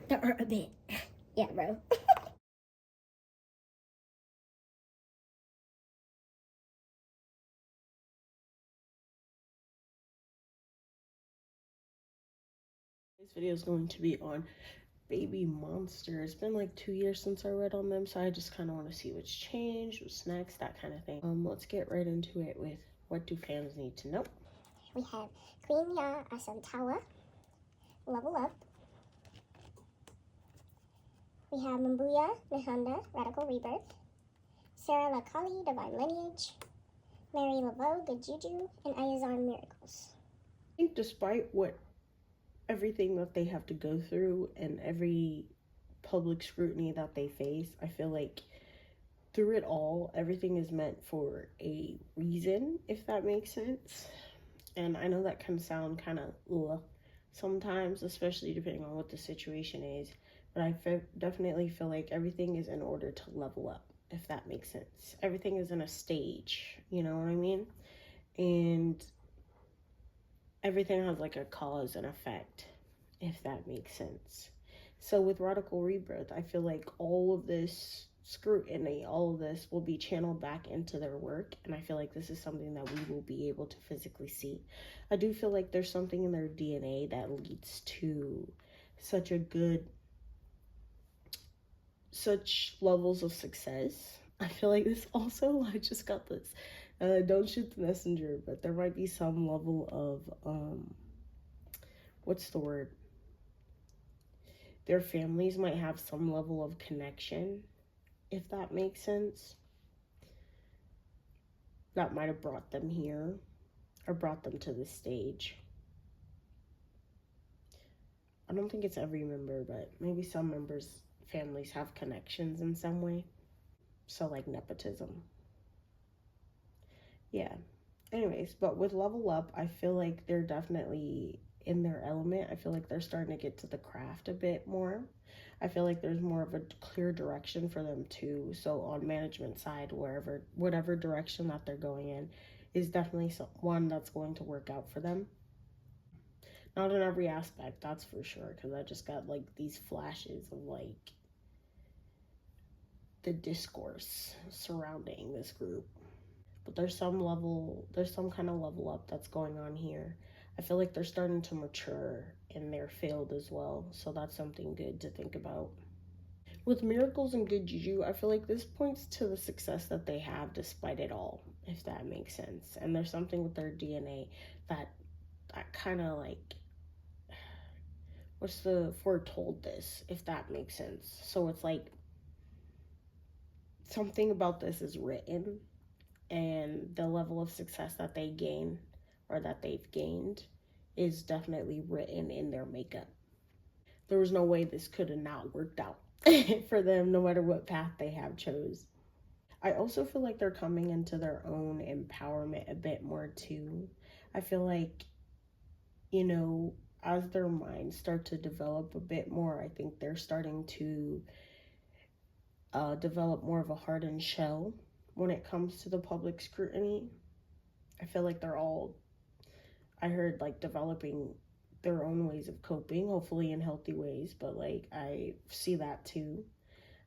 work the art a bit. Yeah, bro. This video is going to be on Baby Monster. It's been like 2 years since I read on them, so I just kind of want to see what's changed, what's next, that kind of thing. Let's get right into it with what do fans need to know. We have Queen Ya Asantawa, Level Up. We have Mbuya Nihanda, Radical Rebirth. Sarah Lakali, Divine Lineage. Mary Laveau, Good Juju. And Ayazan, Miracles. I think despite everything that they have to go through and every public scrutiny that they face, I feel like through it all, everything is meant for a reason, if that makes sense. And I know that can sound kind of sometimes, especially depending on what the situation is, but I definitely feel like everything is in order to level up, if that makes sense. Everything is in a stage, you know what I mean? And everything has like a cause and effect, if that makes sense. So with Radical Rebirth, I feel like all of this scrutiny, all of this will be channeled back into their work, and I feel like this is something that we will be able to physically see. I do feel like there's something in their DNA that leads to such levels of success. I feel like this also, I just got this, don't shoot the messenger, but there might be some level of what's the word, their families might have some level of connection, if that makes sense, that might have brought them here or brought them to this stage. I don't think it's every member, but maybe some members' families have connections in some way. So like nepotism. Yeah. Anyways, but with Level Up, I feel like they're definitely in their element. I feel like they're starting to get to the craft a bit more. I feel like there's more of a clear direction for them too. So on management side, whatever direction that they're going in is definitely one that's going to work out for them. Not in every aspect, that's for sure, because I just got like these flashes of like the discourse surrounding this group. But there's some kind of level up that's going on here. I feel like they're starting to mature in their field as well, so that's something good to think about. With Miracles and Good Juju, I feel like this points to the success that they have despite it all, if that makes sense. And there's something with their DNA that kind of like, what's the foretold this, if that makes sense. So it's like something about this is written, and the level of success that they gain or that they've gained is definitely written in their makeup. There was no way this could have not worked out for them, no matter what path they have chose. I also feel like they're coming into their own empowerment a bit more too. I feel like, as their minds start to develop a bit more, I think they're starting to develop more of a hardened shell when it comes to the public scrutiny. I feel like I heard like developing their own ways of coping, hopefully in healthy ways, but like I see that too.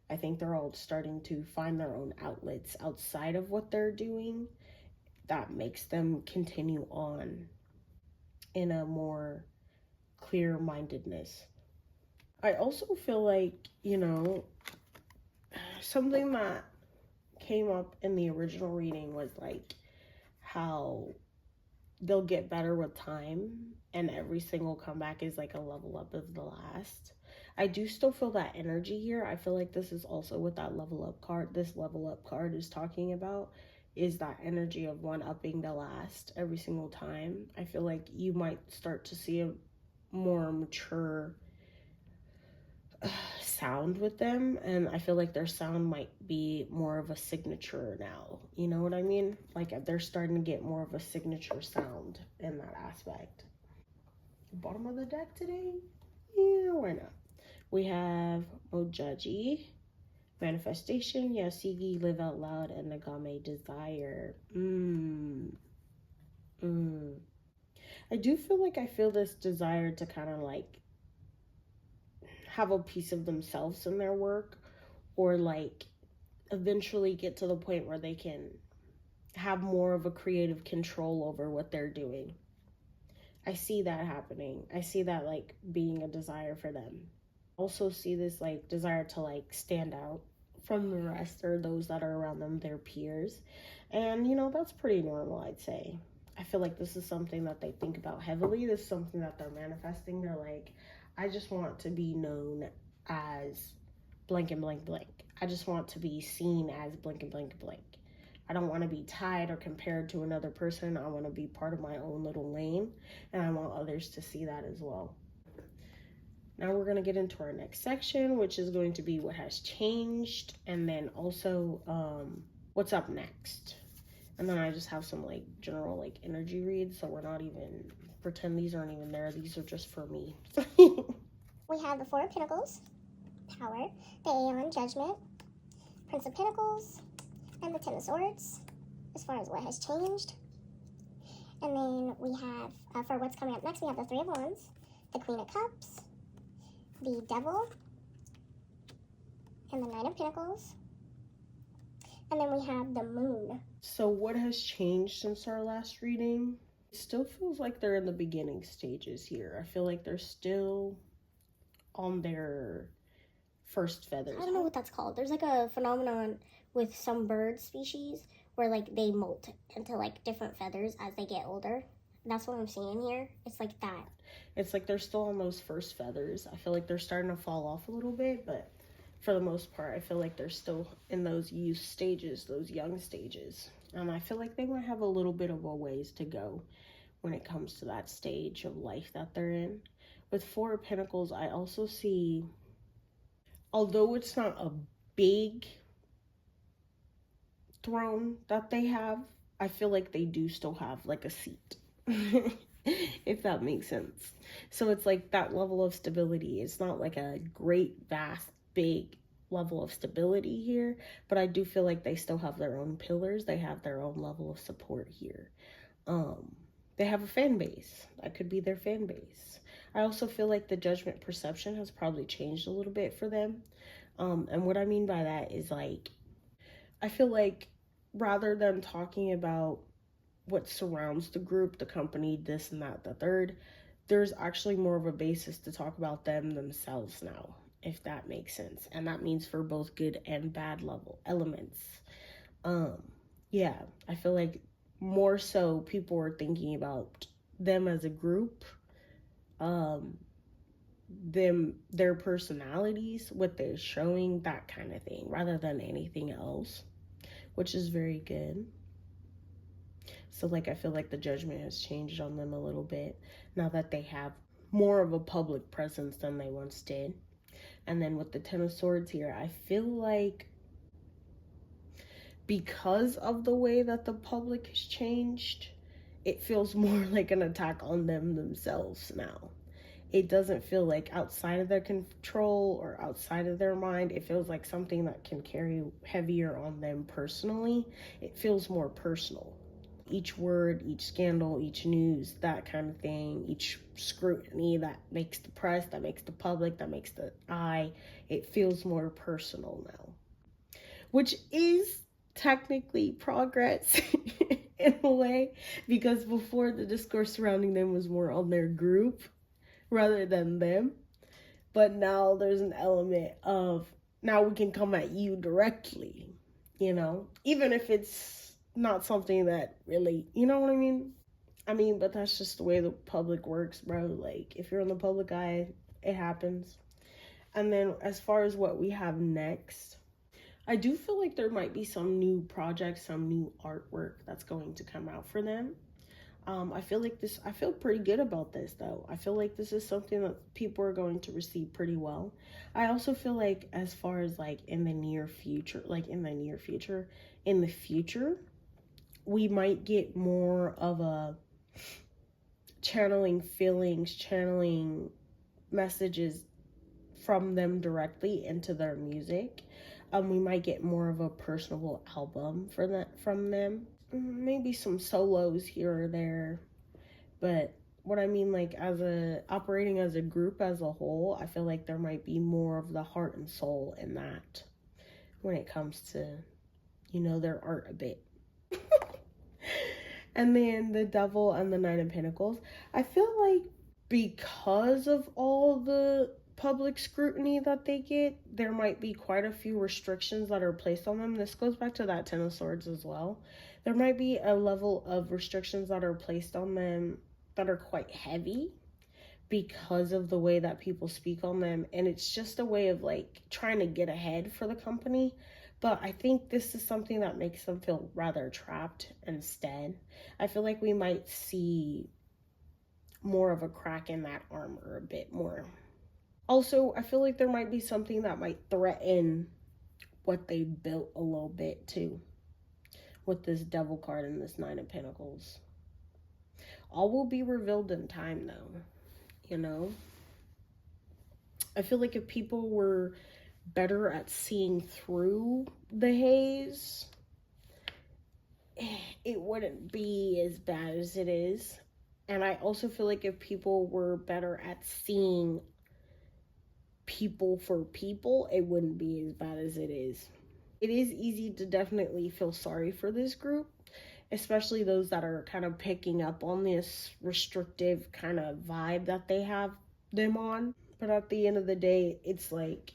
I think they're all starting to find their own outlets outside of what they're doing that makes them continue on in a more clear mindedness. I also feel like, something that came up in the original reading was like how they'll get better with time, and every single comeback is like a level up of the last. I do still feel that energy here. I feel like this is also what that this level up card is talking about, is that energy of one upping the last every single time. I feel like you might start to see a more mature sound with them, and I feel like their sound might be more of a signature now. You know what I mean? Like they're starting to get more of a signature sound in that aspect. Bottom of the deck today? Yeah, why not? We have Mojaji, Manifestation, Yasigi, Live Out Loud, and Nagame, Desire. I do feel like I feel this desire to kind of like have a piece of themselves in their work, or like eventually get to the point where they can have more of a creative control over what they're doing. I see that happening. I see that like being a desire for them. Also see this like desire to like stand out from the rest, or those that are around them, their peers. And that's pretty normal, I'd say. I feel like this is something that they think about heavily. This is something that they're manifesting. They're like, I just want to be known as blank and blank blank. I just want to be seen as blank and blank blank. I don't want to be tied or compared to another person. I want to be part of my own little lane, and I want others to see that as well. Now we're going to get into our next section, which is going to be what has changed, and then also what's up next. And then I just have some like general like energy reads, so we're not even, pretend these aren't even there. These are just for me. We have the Four of Pentacles, Power, the Aeon, Judgment, Prince of Pentacles, and the Ten of Swords, as far as what has changed. And then we have, for what's coming up next, we have the Three of Wands, the Queen of Cups, the Devil, and the Knight of Pentacles. And then we have the Moon. So what has changed since our last reading? It still feels like they're in the beginning stages here. I feel like they're still on their first feathers. I don't know what that's called. There's like a phenomenon with some bird species where like they molt into like different feathers as they get older. That's what I'm seeing here. It's like that. It's like they're still on those first feathers. I feel like they're starting to fall off a little bit, but for the most part, I feel like they're still in those youth stages, those young stages. And I feel like they might have a little bit of a ways to go when it comes to that stage of life that they're in. With Four of Pentacles, I also see, although it's not a big throne that they have, I feel like they do still have like a seat. If that makes sense. So it's like that level of stability. It's not like a great, vast, big level of stability here, but I do feel like they still have their own pillars. They have their own level of support here. They have a fan base. That could be their fan base. I also feel like the judgment perception has probably changed a little bit for them. And what I mean by that is like, I feel like rather than talking about what surrounds the group, the company, this and that, the third, there's actually more of a basis to talk about them themselves now, if that makes sense. And that means for both good and bad level elements. Yeah, I feel like more so people are thinking about them as a group, their personalities, what they're showing, that kind of thing, rather than anything else, which is very good. So like I feel like the judgment has changed on them a little bit now that they have more of a public presence than they once did. And then with the Ten of Swords here, I feel like because of the way that the public has changed, it feels more like an attack on them themselves now. It doesn't feel like outside of their control or outside of their mind. It feels like something that can carry heavier on them personally. It feels more personal. Each word, each scandal, each news, that kind of thing, each scrutiny that makes the press, that makes the public, that makes the eye, it feels more personal now. Which is technically progress in a way, because before the discourse surrounding them was more on their group rather than them. But now there's an element of, now we can come at you directly, even if it's not something that really, you know what I mean? But that's just the way the public works, bro. Like, if you're in the public eye, it happens. And then as far as what we have next, I do feel like there might be some new projects, some new artwork that's going to come out for them. I feel pretty good about this, though. I feel like this is something that people are going to receive pretty well. I also feel like as far as like in the future, we might get more of a channeling feelings, channeling messages from them directly into their music. We might get more of a personable album from them. Maybe some solos here or there, but what I mean, like, operating as a group as a whole, I feel like there might be more of the heart and soul in that when it comes to, their art a bit. And then the Devil and the Nine of Pentacles. I feel like because of all the public scrutiny that they get, there might be quite a few restrictions that are placed on them. This goes back to that Ten of Swords as well. There might be a level of restrictions that are placed on them that are quite heavy because of the way that people speak on them, and it's just a way of like trying to get ahead for the company. But I think this is something that makes them feel rather trapped instead. I feel like we might see more of a crack in that armor a bit more. Also, I feel like there might be something that might threaten what they built a little bit too, with this Devil card and this Nine of Pentacles. All will be revealed in time though, I feel like if people were better at seeing through the haze, it wouldn't be as bad as it is. And I also feel like if people were better at seeing people for people, it wouldn't be as bad as it is. It is easy to definitely feel sorry for this group, especially those that are kind of picking up on this restrictive kind of vibe that they have them on. But at the end of the day, it's like,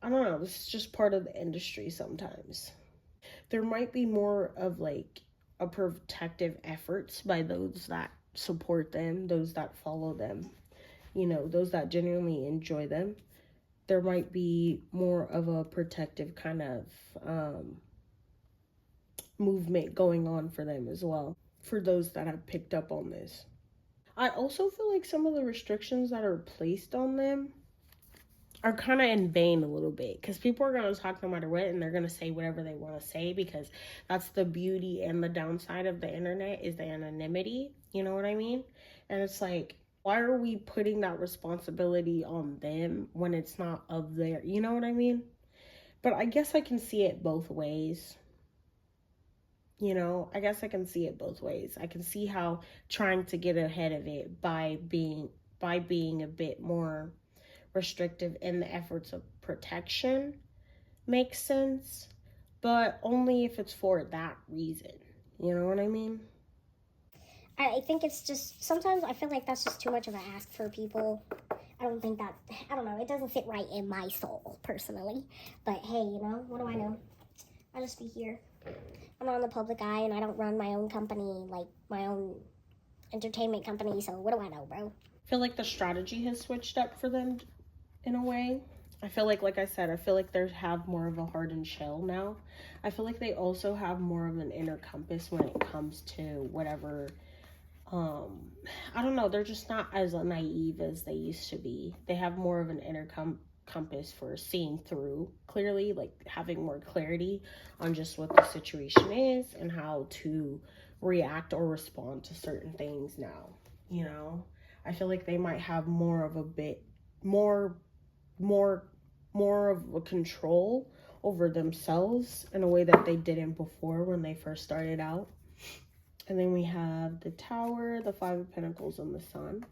I don't know, this is just part of the industry sometimes. There might be more of like a protective efforts by those that support them, those that follow them, those that genuinely enjoy them. There might be more of a protective kind of movement going on for them as well, for those that have picked up on this. I also feel like some of the restrictions that are placed on them are kind of in vain a little bit, because people are going to talk no matter what, and they're going to say whatever they want to say, because that's the beauty and the downside of the internet, is the anonymity, you know what I mean? And it's like, why are we putting that responsibility on them when it's not of their, you know what I mean? But I guess I can see it both ways. I guess I can see it both ways. I can see how trying to get ahead of it by being a bit more restrictive in the efforts of protection makes sense, but only if it's for that reason. You know what I mean? I think it's just, sometimes I feel like that's just too much of an ask for people. I don't know, it doesn't fit right in my soul, personally. But hey, what do I know? I'll just be here. I'm not in the public eye, and I don't run my own company, like my own entertainment company, so what do I know, bro? I feel like the strategy has switched up for them in a way. I feel like I said, I feel like they have more of a hardened shell now. I feel like they also have more of an inner compass when it comes to whatever, I don't know, they're just not as naive as they used to be. They have more of an inner compass for seeing through clearly, like having more clarity on just what the situation is and how to react or respond to certain things now. I feel like they might have more of a bit more of a control over themselves in a way that they didn't before when they first started out. And then we have the Tower, the Five of Pentacles, and the Sun.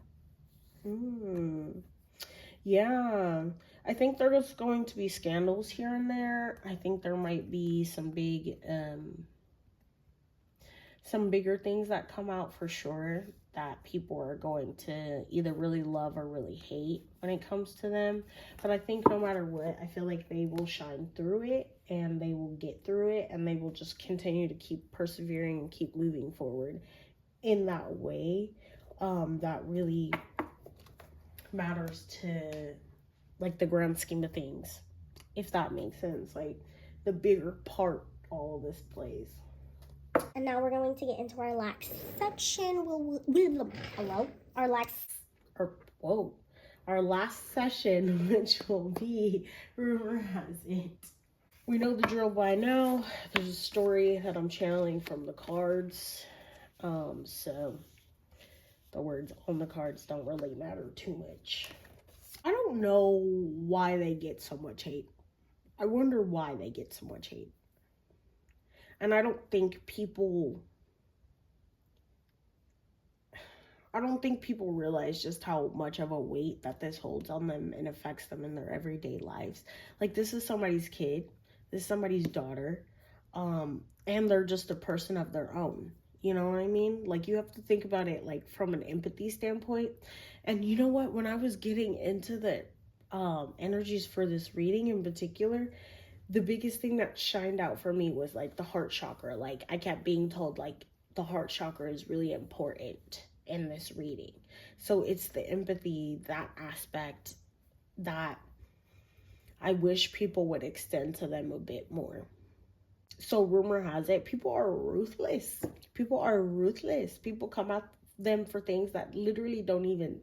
Yeah, I think there's going to be scandals here and there. I think there might be some bigger things that come out for sure, that people are going to either really love or really hate when it comes to them. But I think no matter what, I feel like they will shine through it, and they will get through it, and they will just continue to keep persevering and keep moving forward in that way that really matters to, like, the grand scheme of things, if that makes sense, like the bigger part all of this plays. And now we're going to get into our last section. Our last session, which will be Rumor Has It. We know the drill by now. There's a story that I'm channeling from the cards. So the words on the cards don't really matter too much. I don't know why they get so much hate. I wonder why they get so much hate. And I don't think people I don't think people realize just how much of a weight that this holds on them and affects them in their everyday lives. Like, this is somebody's kid, this is somebody's daughter, and they're just a person of their own. You know what I mean? Like, you have to think about it like from an empathy standpoint. And you know what? When I was getting into the energies for this reading in particular, the biggest thing that shined out for me was like the heart chakra. Like, I kept being told like the heart chakra is really important in this reading. So it's the empathy, that aspect, that I wish people would extend to them a bit more. So rumor has it, people are ruthless. People are ruthless. People come at them for things that literally don't even,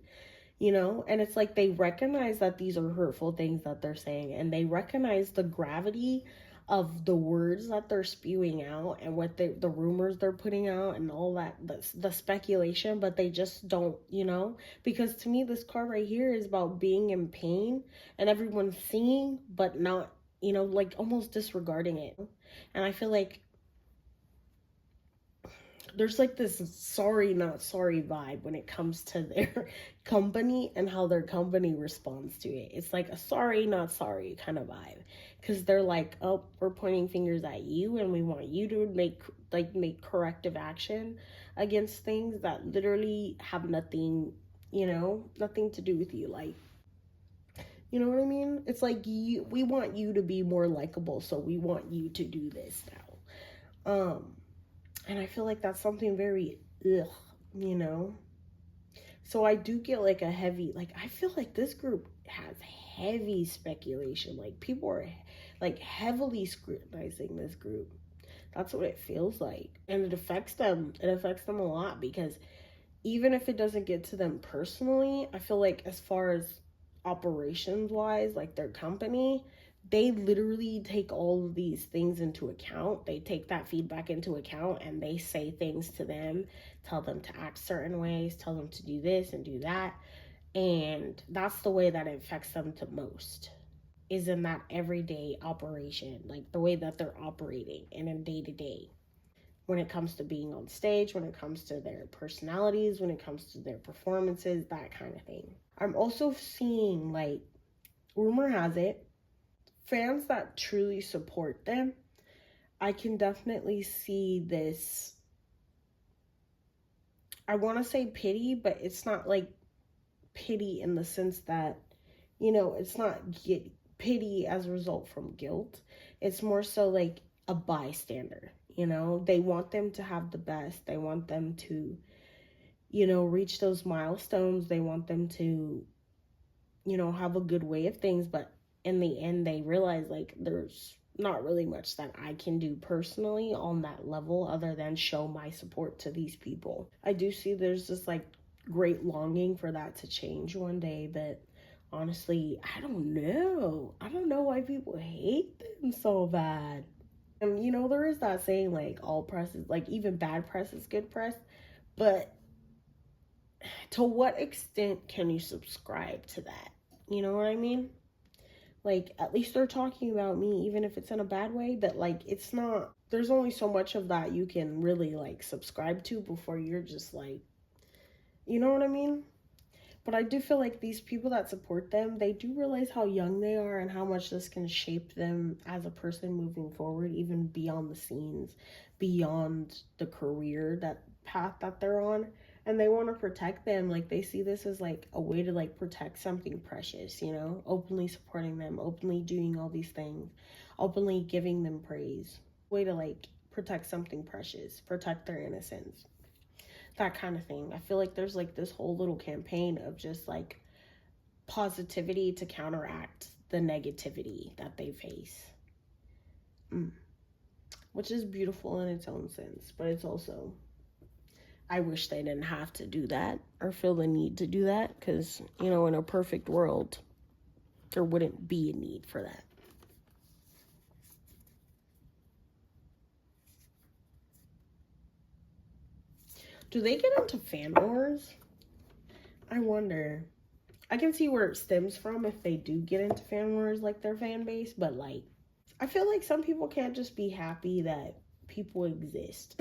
and it's like they recognize that these are hurtful things that they're saying, and they recognize the gravity of the words that they're spewing out and what the rumors they're putting out and all that, the speculation, but they just don't, because to me this card right here is about being in pain and everyone's seeing but not, like almost disregarding it. And I feel like there's like this sorry not sorry vibe when it comes to their company and how their company responds to it. It's like a sorry not sorry kind of vibe, because they're like, oh, we're pointing fingers at you and we want you to make corrective action against things that literally have nothing to do with you. Like, you know what I mean? It's like, we want you to be more likable, so we want you to do this now. And I feel like that's something very, So I do get like a heavy, like, I feel like this group has heavy speculation. Like, people are like heavily scrutinizing this group. That's what it feels like. And it affects them. It affects them a lot, because even if it doesn't get to them personally, I feel like as far as operations wise, like their company, they literally take all of these things into account. They take that feedback into account and they say things to them, tell them to act certain ways, tell them to do this and do that. And that's the way that it affects them the most, is in that everyday operation, like the way that they're operating in a day-to-day. When it comes to being on stage, when it comes to their personalities, when it comes to their performances, that kind of thing. I'm also seeing, like, rumor has it, fans that truly support them, I can definitely see this, I want to say pity, but it's not like pity in the sense that, it's not pity as a result from guilt. It's more so like a bystander. They want them to have the best. They want them to, reach those milestones. They want them to, have a good way of things. But in the end, they realize like there's not really much that I can do personally on that level other than show my support to these people. I do see there's this like great longing for that to change one day, but honestly, I don't know. I don't know why people hate them so bad. There is that saying, like, all press is, like, even bad press is good press. But to what extent can you subscribe to that? You know what I mean? Like, at least they're talking about me, even if it's in a bad way. But, like, it's not, there's only so much of that you can really, like, subscribe to before you're just, like, you know what I mean? But I do feel like these people that support them, they do realize how young they are and how much this can shape them as a person moving forward, even beyond the scenes, beyond the career, that path that they're on. And they want to protect them. Like, they see this as like a way to like protect something precious, openly supporting them, openly doing all these things, openly giving them praise. Way to like protect something precious, protect their innocence. That kind of thing. I feel like there's like this whole little campaign of just like positivity to counteract the negativity that they face. Which is beautiful in its own sense, but it's also, I wish they didn't have to do that or feel the need to do that, because, in a perfect world, there wouldn't be a need for that. Do they get into fan wars? I wonder. I can see where it stems from if they do get into fan wars, like their fan base, but like, I feel like some people can't just be happy that people exist.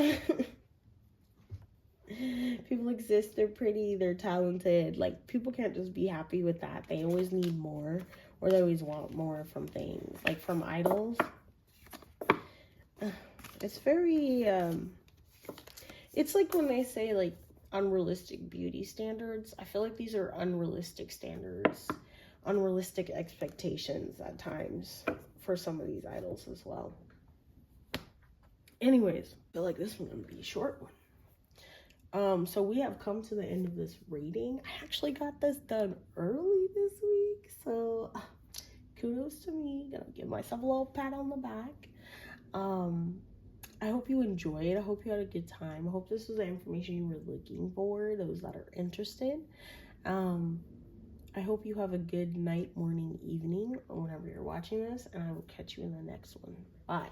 People exist, they're pretty, they're talented. Like, people can't just be happy with that. They always need more, or they always want more from things. Like, from idols. It's very, it's like when they say, like, unrealistic beauty standards. I feel like these are unrealistic standards, unrealistic expectations at times for some of these idols as well. Anyways, I feel like this one's gonna be a short one. So we have come to the end of this reading. I actually got this done early this week, so kudos to me. Gonna give myself a little pat on the back. I hope you enjoyed. I hope you had a good time. I hope this was the information you were looking for, those that are interested. I hope you have a good night, morning, evening, or whenever you're watching this, and I will catch you in the next one. Bye.